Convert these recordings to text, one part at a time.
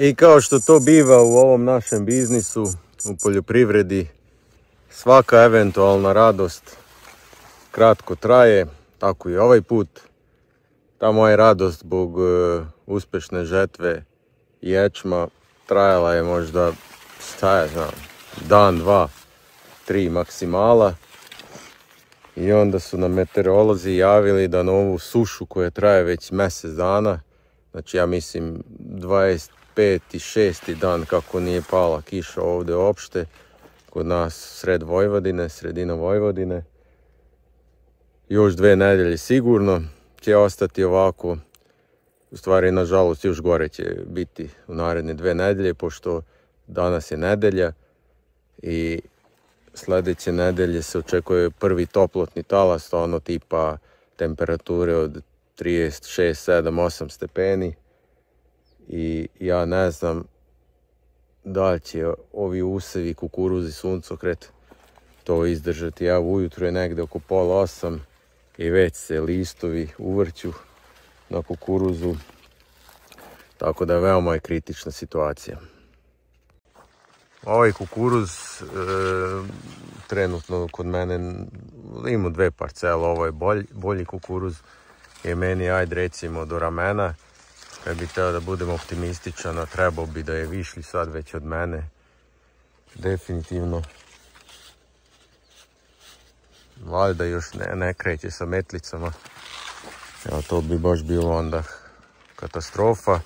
I kao što to biva u ovom našem biznisu, u poljoprivredi, svaka eventualna radost kratko traje, tako i ovaj put. Ta moja radost zbog uspješne žetve ječma trajala je možda, šta ja znam, dan, dva, tri maksimala. I onda su nam meteorolozi javili da na ovu sušu koja traje već mjesec dana, znači ja mislim 25. 6. dan kako nije pala kiša ovdje uopšte, kod nas sred Vojvodine, sredina Vojvodine. Još 2 nedelje sigurno će ostati ovako, u stvari nažalost još gore će biti u naredne 2 nedelje, pošto danas je nedelja i sljedeće nedelje se očekuje prvi toplotni talas, ono tipa temperature od 36, 7, 8 stepeni. I ja ne znam da li će ovi usevi, kukuruzi, suncokret to izdržati. Evo ujutro je negdje oko 7:30 i već se listovi uvrću na kukuruzu. Tako da veoma je kritična situacija. Ovaj kukuruz trenutno kod mene ima 2 parcele, ovo je bolji kukuruz je meni, ajde recimo, do ramena. Kad bi teo da budem optimističan, a trebao bi da je višli sad već od mene. Definitivno. Valjda još ne kreće sa metlicama. Evo, to bi baš bilo onda katastrofa.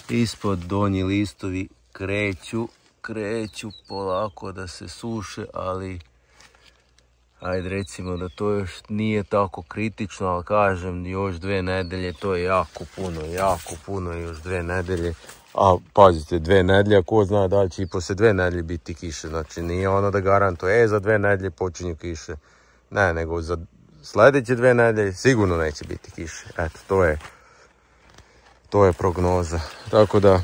Ispod donji listovi kreću polako da se suše, ali ajde recimo da to još nije tako kritično, ali kažem još 2 nedelje, to je jako puno još 2 nedelje. A pazite, 2 nedelje, ko zna da li će i poslije 2 nedelje biti kiše, znači nije ono da garantuje, za 2 nedelje počinju kiše. Ne, nego za sljedeće 2 nedelje sigurno neće biti kiše. Eto, to je prognoza. Tako da,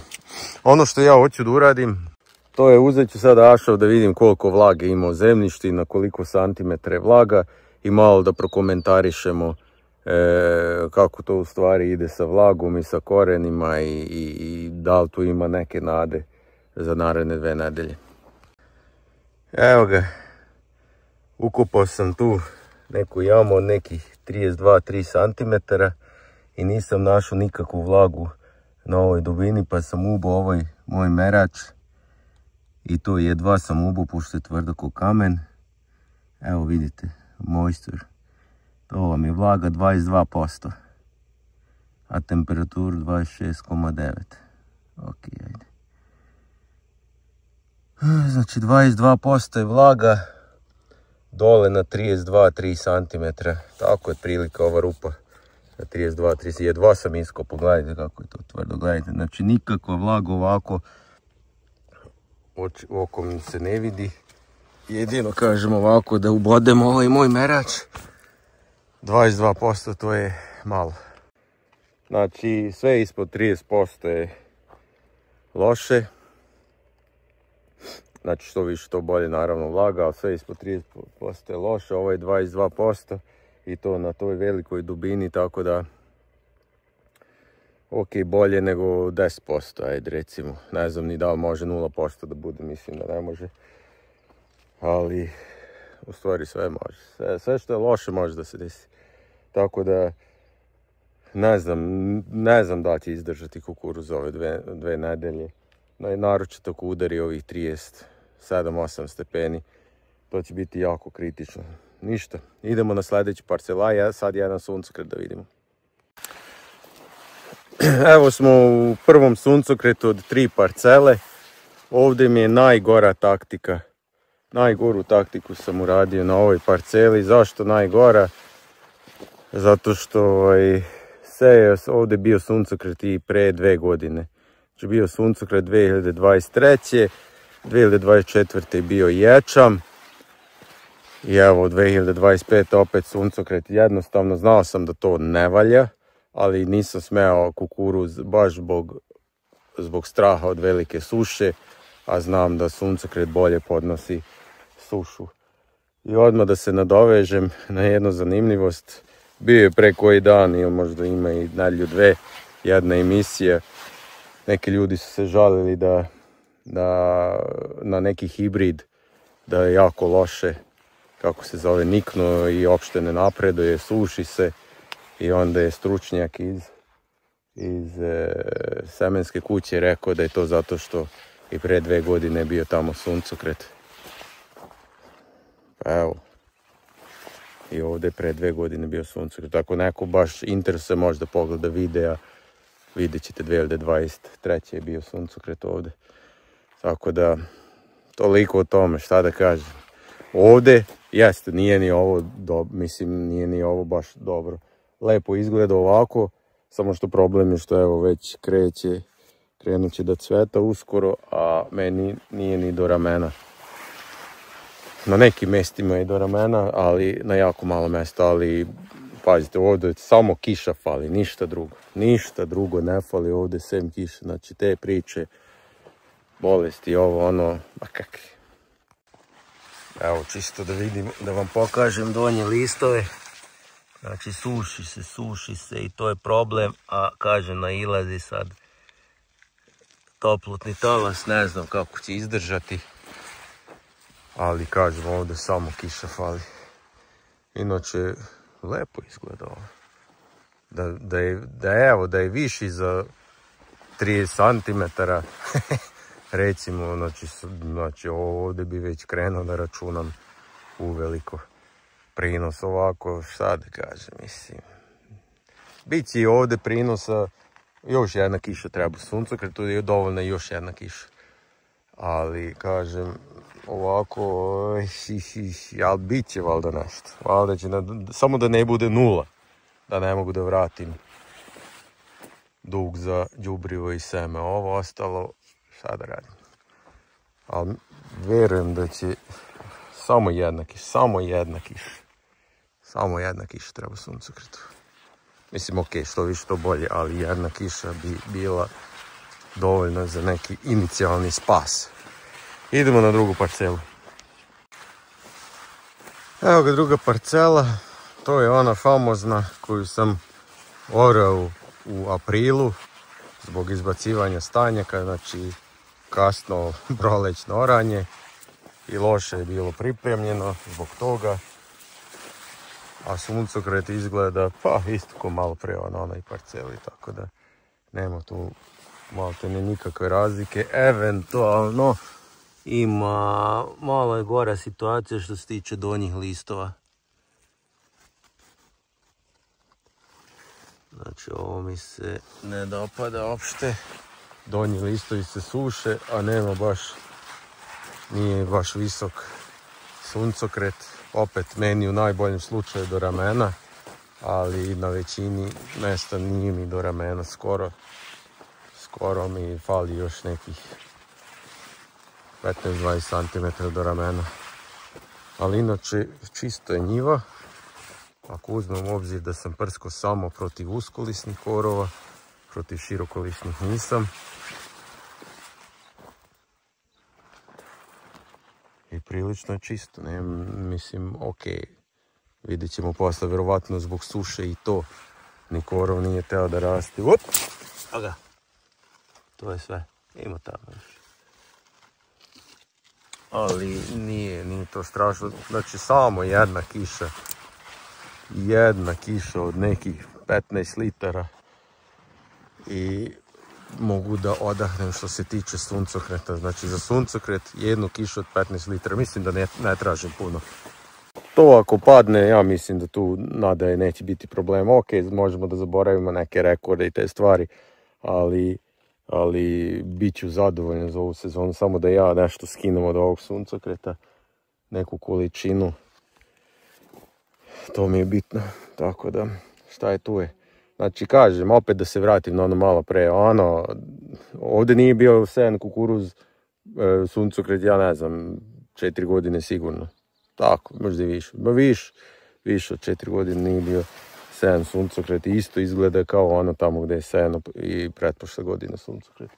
ono što ja hoću da uradim, to je uzet ću sada ašov da vidim koliko vlage ima u zemljišti, na koliko santimetra je vlaga i malo da prokomentarišemo kako to u stvari ide sa vlagom i sa korenima i da li tu ima neke nade za naredne 2 nedelje. Evo ga, ukopao sam tu neku jamu od nekih 32-3 cm i nisam našao nikakvu vlagu na ovoj dubini, pa sam ubao ovaj moj merač. I to jedva sam ubao, pošto je tvrdo ko kamen. Evo vidite, moisture. To vam je vlaga 22%. A temperaturu 26,9. Ok, ajde. Znači 22% je vlaga. Dole na 32-3 cm. Tako je prilika ova rupa. Na 32-3 jedva sam iskopao. Gledajte kako je to tvrdo. Gledajte, znači nikakva vlaga ovako okom se ne vidi. Jedino kažem ovako da ubodem ovaj moj merač. 22% to je malo. Znači sve ispod 30% je loše. Znači što više to bolje naravno vlaga, ali sve ispod 30% je loše. Ovo je 22% i to na toj velikoj dubini, tako da ok, bolje nego 10%, ajde recimo. Ne znam ni da li može 0% da bude, mislim da ne može. Ali u stvari sve može. Sve što je loše može da se desi. Tako da ne znam da će izdržati kukuruz ove 2 nedelje. Naročito ako udari ovih 37-8 stepeni. To će biti jako kritično. Ništa, idemo na sljedeći parcela, sad jedan suncokret da vidimo. Evo smo u prvom suncokretu od 3 parcele. Ovdje mi je najgora taktika. Najgoru taktiku sam uradio na ovoj parceli. Zašto najgora? Zato što se ovdje bio suncokret i pre 2 godine. Znači bio suncokret 2023. 2024. je bio ječam. I evo 2025. opet suncokret. Jednostavno znao sam da to ne valja. Ali nisam smeo kukuruz baš zbog straha od velike suše, a znam da suncokret bolje podnosi sušu. I odmah da se nadovežem na jednu zanimljivost. Bio je pre koji dan, ili možda ima i nedelju 2, jedna emisija neki ljudi su se žalili da na neki hibrid da je jako loše, kako se zove, niknuo i uopšte ne napreduje, suši se. I onda je stručnjak iz semenske kuće rekao da je to zato što i pre 2 godine bio tamo suncokret. Pa evo, i ovdje pre 2 godine bio suncokret. Ako neko baš interesuje možda pogleda videa, vidjet ćete 2023. je bio suncokret ovdje. Tako da, toliko o tome, šta da kažem. Ovdje, jeste, nije ni ovo, nije ni ovo baš dobro. Lepo izgleda ovako, samo što problem je što evo već krenut će da cveta uskoro, a meni nije ni do ramena. Na nekim mjestima je do ramena, ali na jako malo mjesta, ali pazite, ovdje samo kiša fali, ništa drugo. Ništa drugo ne fali ovdje, sem kiša, znači te priče, bolesti, ovo, ono, ma kakvi. Evo, čisto da vidim, da vam pokažem donje listove. Znači, suši se i to je problem, a kažem, nailazi sad toplotni talas, ne znam kako će izdržati. Ali kažem, ovdje samo kiša fali. Inače, lepo izgleda ovo. Da je viši za 30 cm, recimo, znači ovdje bi već krenuo da računam uveliko prinos ovako, šta da kažem, mislim. Biće i ovdje prinosa, još jedna kiša treba suncokretu, je dovoljna još jedna kiša. Ali, kažem, ovako, ali bit će valjda nešto. Valjda će, samo da ne bude 0, da ne mogu da vratim dug za đubrivo i seme. Ovo ostalo, šta da radim. Ali vjerujem da će samo jedna kiša treba suncokretu. Mislim, ok, što više to bolje, ali jedna kiša bi bila dovoljna za neki inicijalni spas. Idemo na drugu parcelu. Evo ga druga parcela, to je ona famozna koju sam orao u aprilu zbog izbacivanja stanjaka, znači kasno prolećno oranje i loše je bilo pripremljeno zbog toga. A suncokret izgleda pa isto ko malo pre na onoj parceli, tako da nema tu malte ne nikakve razlike. Eventualno ima malo je gora situacija što se tiče donjih listova. Znači ovo mi se ne dopada uopšte. Donji listovi se suše, a nije baš visok suncokret. Opet meni u najboljem slučaju do ramena, ali na većini mjesta nije mi do ramena skoro. Skoro mi fali još nekih 15-20 cm do ramena. Ali inače čisto je njiva. Ako uzmem u obzir da sam prskao samo protiv uskolisnih korova, protiv širokolisnih nisam. I prilično je čisto, ne, mislim, ok, vidjet ćemo posle, vjerovatno zbog suše i to, ni korov nije teo da raste. Op! Aga, to je sve, ima tamo još. Ali nije to strašno, znači samo jedna kiša od nekih 15 litara i mogu da odahnem što se tiče suncokreta. Znači za suncokret jednu kišu od 15 litara, mislim da ne tražim puno. To ako padne, ja mislim da tu nadaje neće biti problema. Ok, možemo da zaboravimo neke rekorde i te stvari, ali bit ću zadovoljan za ovu sezonu. Samo da ja nešto skinem od ovog suncokreta, neku količinu. To mi je bitno, tako da šta je tu je. Znači kažem, opet da se vratim na ono malo pre, ovdje nije bio sejan kukuruz, suncokret, ja ne znam, 4 godine sigurno. Tako, možda i više. Više od 4 godine nije bio sejan suncokret i isto izgleda kao ono tamo gdje je sejano i pretprošle godine suncokret.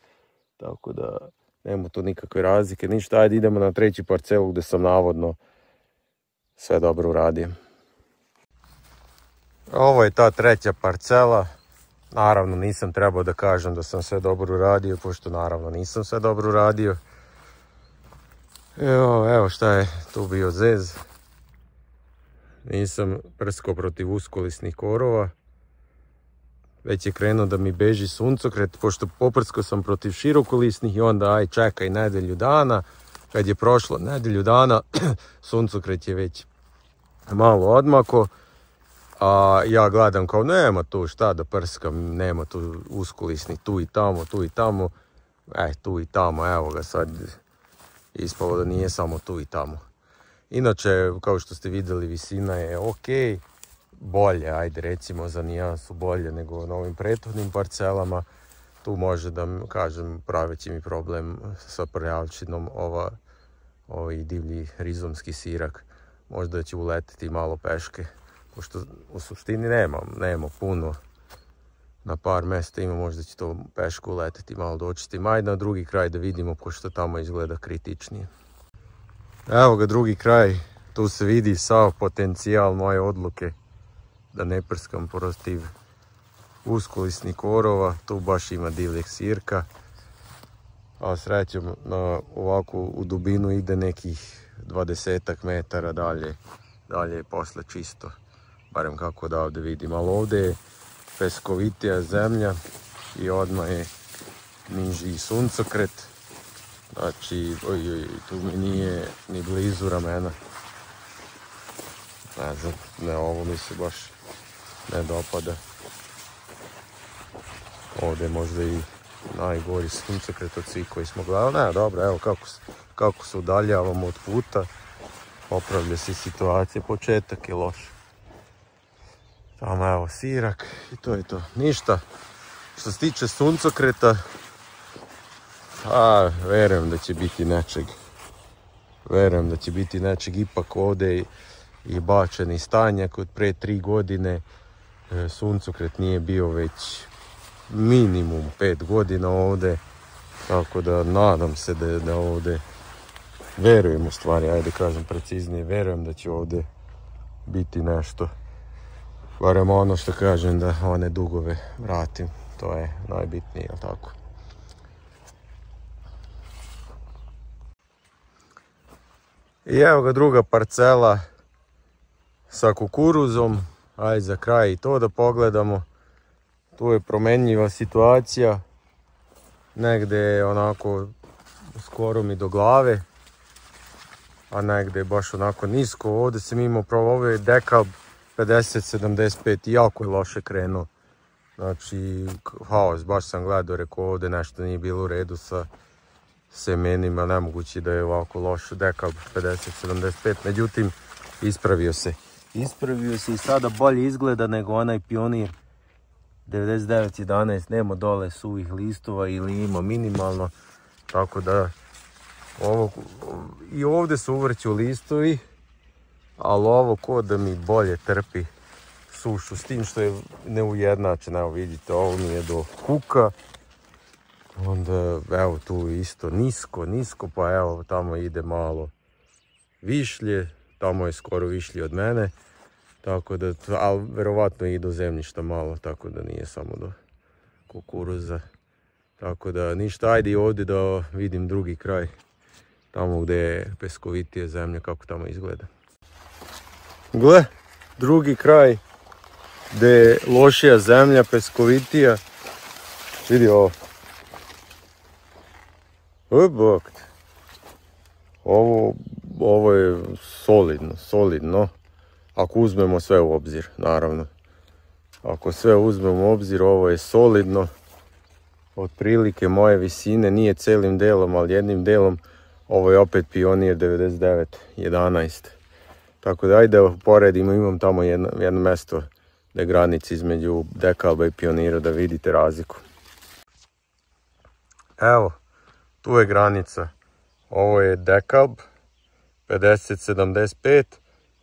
Tako da nema tu nikakve razlike, ništa, ajde idemo na treći parcelu gdje sam navodno sve dobro uradio. Ovo je ta treća parcela, Naravno nisam trebao da kažem da sam sve dobro uradio, pošto naravno nisam sve dobro uradio. Evo šta je tu bio zez. Nisam prskao protiv uskolisnih korova. Već je krenuo da mi beži suncokret, pošto poprskao sam protiv širokolisnih i onda aj čekaj nedelju dana. Kad je prošlo nedelju dana, suncokret je već malo odmako. A ja gledam kao nema tu šta da prskam, nema tu uskolisnih, tu i tamo. Tu i tamo, evo ga sad ispalo da nije samo tu i tamo. Inače, kao što ste vidjeli, visina je ok, bolje, ajde recimo za nijansu bolje nego na ovim prethodnim parcelama. Tu može da kažem praveći mi problem sa prljavčinom ovaj divlji rizomski sirak. Možda će uletiti malo peške, pošto u suštini nema puno. Na par mjesta ima, možda će to peško uletiti, malo dočiti. Ajde na drugi kraj da vidimo, pošto tamo izgleda kritičnije. Evo ga drugi kraj, tu se vidi sav potencijal moje odluke da ne prskam protiv uskolisnih korova. Tu baš ima divljeg sirka. A srećom ovako u dubinu ide nekih 20 metara dalje je posle čisto. Barem kako da ovdje vidim, ali ovdje je peskovitija zemlja i odmah je niži suncokret. Znači, tu mi nije ni blizu ramena. Ne znam, ovo mi se baš ne dopada. Ovdje je možda i najgori suncokret od svih koji smo gledali. Ne, dobro, evo kako se udaljavamo od puta. Popravlja se situacija, početak je loš. Tamo evo sirak i to je to. Ništa, što se tiče suncokreta, verujem da će biti nečeg. Verujem da će biti nečeg, ipak ovdje je bačeni stanjak od pre 3 godine. Suncokret nije bio već minimum 5 godina ovdje. Tako da nadam se da ovdje, verujem u stvari, ajde kažem preciznije, verujem da će ovdje biti nešto. Barem ono što kažem, da one dugove vratim, to je najbitnije, jel tako? I evo ga druga parcela sa kukuruzom, ajde za kraj i to da pogledamo. Tu je promenljiva situacija, negdje je onako skoro mi do glave, a negdje je baš onako nisko. Ovdje sam imao ovo je Dekalb 50-75, jako je loše krenuo. Znači, haos, baš sam gledao, rekao ovdje nešto nije bilo u redu sa semenima, nemoguće da je ovako loš Dekalb 50-75, međutim, ispravio se i sada bolje izgleda nego onaj Pionir 99-11, nema dole suvih listova ili ima minimalno, tako da i ovdje su uvrću listovi, ali ovo ko da mi bolje trpi sušu, s tim što je neujednačen. Evo vidite, ovo mi je do kuka, onda evo tu isto nisko, pa evo tamo ide malo višlje, tamo je skoro višlje od mene, tako da, ali verovatno i do zemljišta malo, tako da nije samo do kukuruza. Tako da ništa, ajde i ovdje da vidim drugi kraj, tamo gdje je peskovitije zemlja, kako tamo izgleda. Gle, drugi kraj gdje je lošija zemlja, peskovitija. Vidi ovo. Bok. Ovo je solidno. Ako uzmemo sve u obzir, naravno. Ako sve uzmemo u obzir, ovo je solidno. Otprilike moje visine, nije celim delom, ali jednim delom. Ovo je opet Pionir 99-11. Tako da ajde poredimo, imam tamo jedno mjesto gdje je granica između Dekalba i Pionira, da vidite razliku. Evo, tu je granica. Ovo je Dekalb 50-75,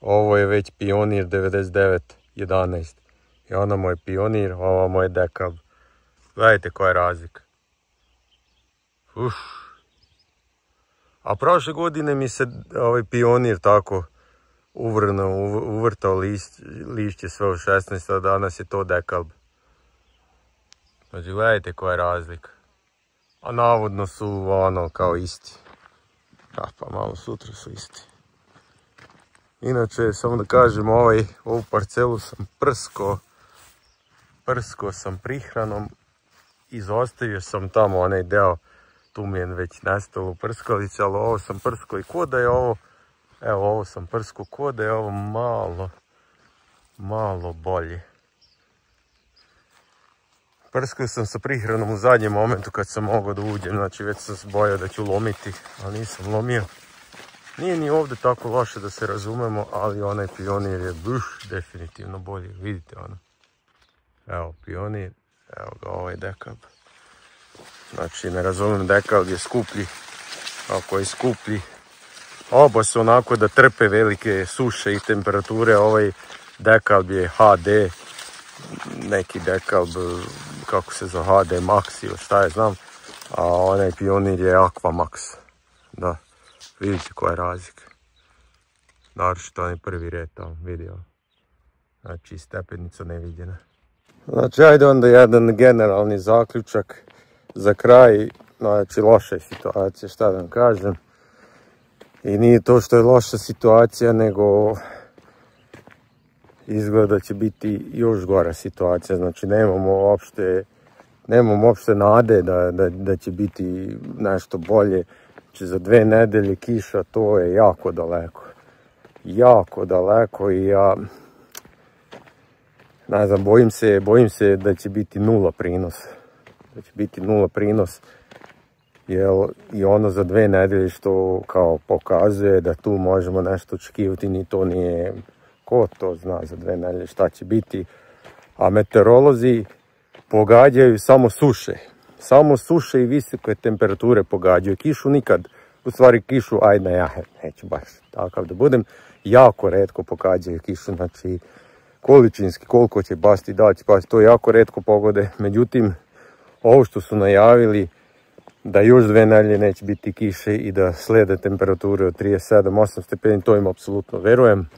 ovo je već Pionir 99-11. I ono moj Pionir, ovo moj Dekalb. Gledajte koja je razlika. A prošle godine mi se ovaj Pionir tako uvrtao lišće sve u 16, a danas je to Dekalb. Znači, gledajte koja je razlika. A navodno su ono kao isti. A pa malo sutra su isti. Inače, samo da kažem, ovu parcelu sam prsko sam prihranom. Izostavio sam tamo onaj deo, tu mi je već nestalo prskalice, ali ovo sam prsko i ko da je ovo, evo ovo sam prsko, ko da je ovo malo bolje. Prskao sam sa prihranom u zadnjem momentu kad sam mogao da uđem, znači već sam se bojao da ću lomiti, ali nisam lomio. Nije ni ovdje tako loše da se razumemo, ali onaj Pionir je definitivno bolji, vidite ono. Evo Pionir, evo ga ovaj Dekalb. Znači ne razumijem, Dekalb je skuplji, ako je skuplji. Oba su onako da trpe velike suše i temperature, ovaj Dekalb je HD, neki Dekalb, kako se zove, HD Max ili šta je znam, a onaj Pionir je Aqua Max. Da, vidite koja je razlika. Naročito onaj prvi red tamo, vidio. Znači stepenica neviđena. Znači ajde onda jedan generalni zaključak za kraj. Znači loša je situacija, šta da vam kažem. I nije to što je loša situacija, nego izgleda da će biti još gora situacija. Znači nemamo uopšte nade da će biti nešto bolje. Znači za 2 nedelje kiša, to je jako daleko. Jako daleko i ja ne znam, bojim se da će biti 0 prinos. Da će biti 0 prinos. Jer i ono za 2 nedelje što kao pokazuje da tu možemo nešto očekivati, ni to nije, ko to zna za 2 nedelje šta će biti. A meteorolozi pogađaju samo suše. Samo suše i visoke temperature pogađaju. Kišu nikad, u stvari kišu, ajde ja neću baš takav da budem, jako retko pogađaju kišu, znači količinski koliko će pasti, da će pasti, to jako retko pogode. Međutim, ovo što su najavili, da još 2 nedelje neće biti kiše i da slede temperature od 37-8 stepeni, to im apsolutno verujem.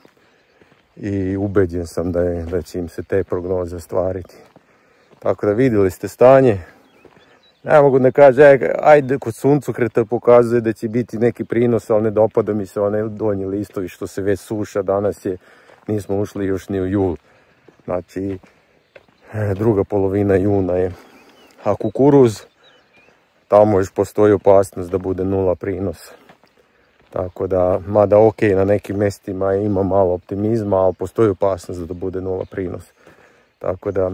I ubeđen sam da će im se te prognoze ostvariti. Tako da vidjeli ste stanje. Ne mogu da kažem, ajde kod suncokreta pokazuje da će biti neki prinos, ali ne dopada mi se one donji listovi što se već suša. Danas nismo ušli još ni u jul. Znači, druga polovina juna je. A kukuruz, tamo još postoji opasnost da bude 0 prinos. Tako da, mada ok, na nekim mjestima ima malo optimizma, ali postoji opasnost da bude 0 prinos. Tako da,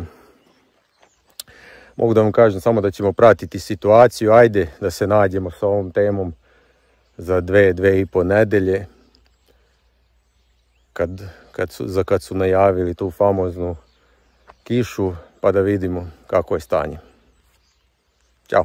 mogu da vam kažem samo da ćemo pratiti situaciju. Ajde da se nađemo s ovom temom za 2,5 nedelje. Kad su najavili tu famoznu kišu, pa da vidimo kako je stanje. Ćao.